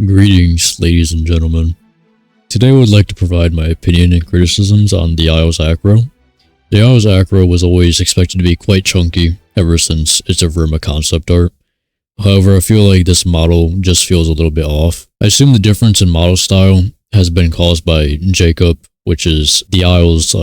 Greetings, ladies and gentlemen. Today I would like to provide my opinion and criticisms on the Isles Acro. The Isles Acro was always expected to be quite chunky ever since its Verma concept art. However, I feel like this model just feels a little bit off. I assume the difference in model style has been caused by Jacob, which is the Isles'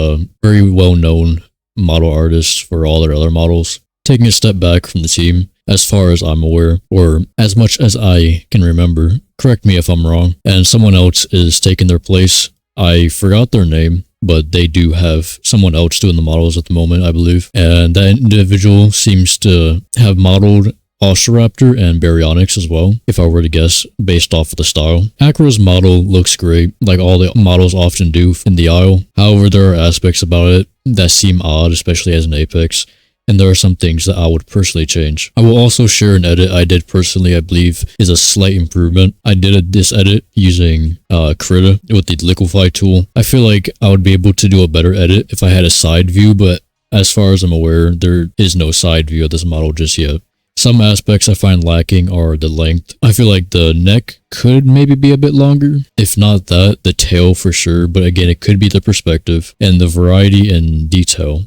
very well-known model artist for all their other models, taking a step back from the team, as far as I'm aware, or as much as I can remember. Correct me if I'm wrong. And someone else is taking their place. I forgot their name, but they do have someone else doing the models at the moment, I believe. And that individual seems to have modeled Osteraptor and Baryonyx as well, if I were to guess, based off of the style. Acro's model looks great, like all the models often do in the Isle. However, there are aspects about it that seem odd, especially as an Apex. And there are some things that I would personally change. I will also share an edit I did personally, I believe, is a slight improvement. I did this edit using Krita with the liquefy tool. I feel like I would be able to do a better edit if I had a side view, but as far as I'm aware, there is no side view of this model just yet. Some aspects I find lacking are the length. I feel like the neck could maybe be a bit longer. If not that, the tail for sure, but again, it could be the perspective and the variety and detail.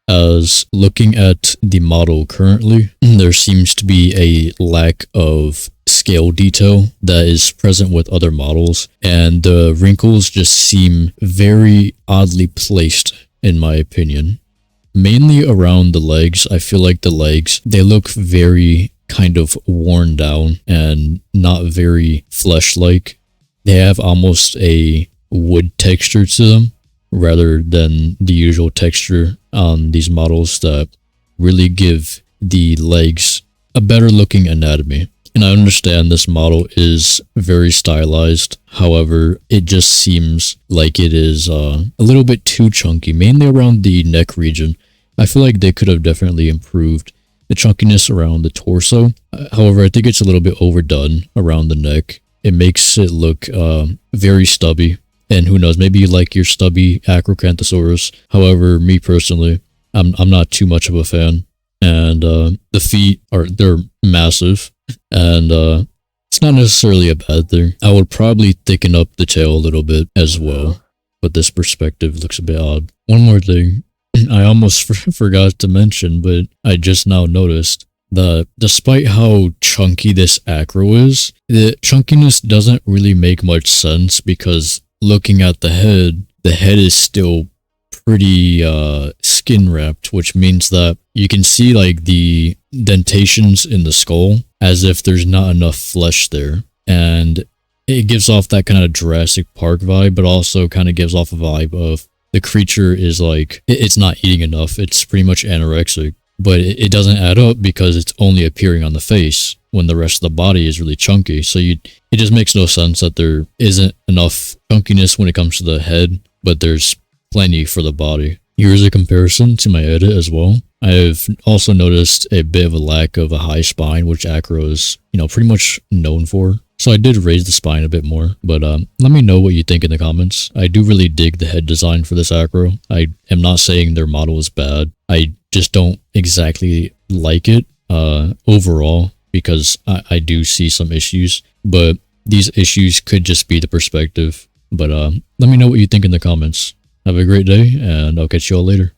As looking at the model currently, there seems to be a lack of scale detail that is present with other models, and the wrinkles just seem very oddly placed, in my opinion. Mainly around the legs. I feel like the legs, they look very kind of worn down and not very flesh-like. They have almost a wood texture to them, rather than the usual texture on these models that really give the legs a better looking anatomy. And I understand this model is very stylized, however, it just seems like it is a little bit too chunky, mainly around the neck region. I feel like they could have definitely improved the chunkiness around the torso. However, I think it's a little bit overdone around the neck. It makes it look very stubby. And who knows, maybe you like your stubby Acrocanthosaurus. However, me personally, I'm not too much of a fan. And the feet they're massive. And it's not necessarily a bad thing. I would probably thicken up the tail a little bit as well. But this perspective looks a bit odd. One more thing I almost forgot to mention, but I just now noticed that despite how chunky this Acro is, the chunkiness doesn't really make much sense because looking at the head is still pretty skin wrapped, which means that you can see like the dentations in the skull as if there's not enough flesh there. And it gives off that kind of Jurassic Park vibe, but also kind of gives off a vibe of the creature is like, it's not eating enough. It's pretty much anorexic, but it doesn't add up because it's only appearing on the face when the rest of the body is really chunky. So it just makes no sense that there isn't enough chunkiness when it comes to the head, but there's plenty for the body. Here's a comparison to my edit as well. I have also noticed a bit of a lack of a high spine, which Acro is, pretty much known for. So I did raise the spine a bit more, but let me know what you think in the comments. I do really dig the head design for this Acro. I am not saying their model is bad. I just don't exactly like it overall, because I do see some issues, but these issues could just be the perspective. But let me know what you think in the comments. Have a great day, and I'll catch you all later.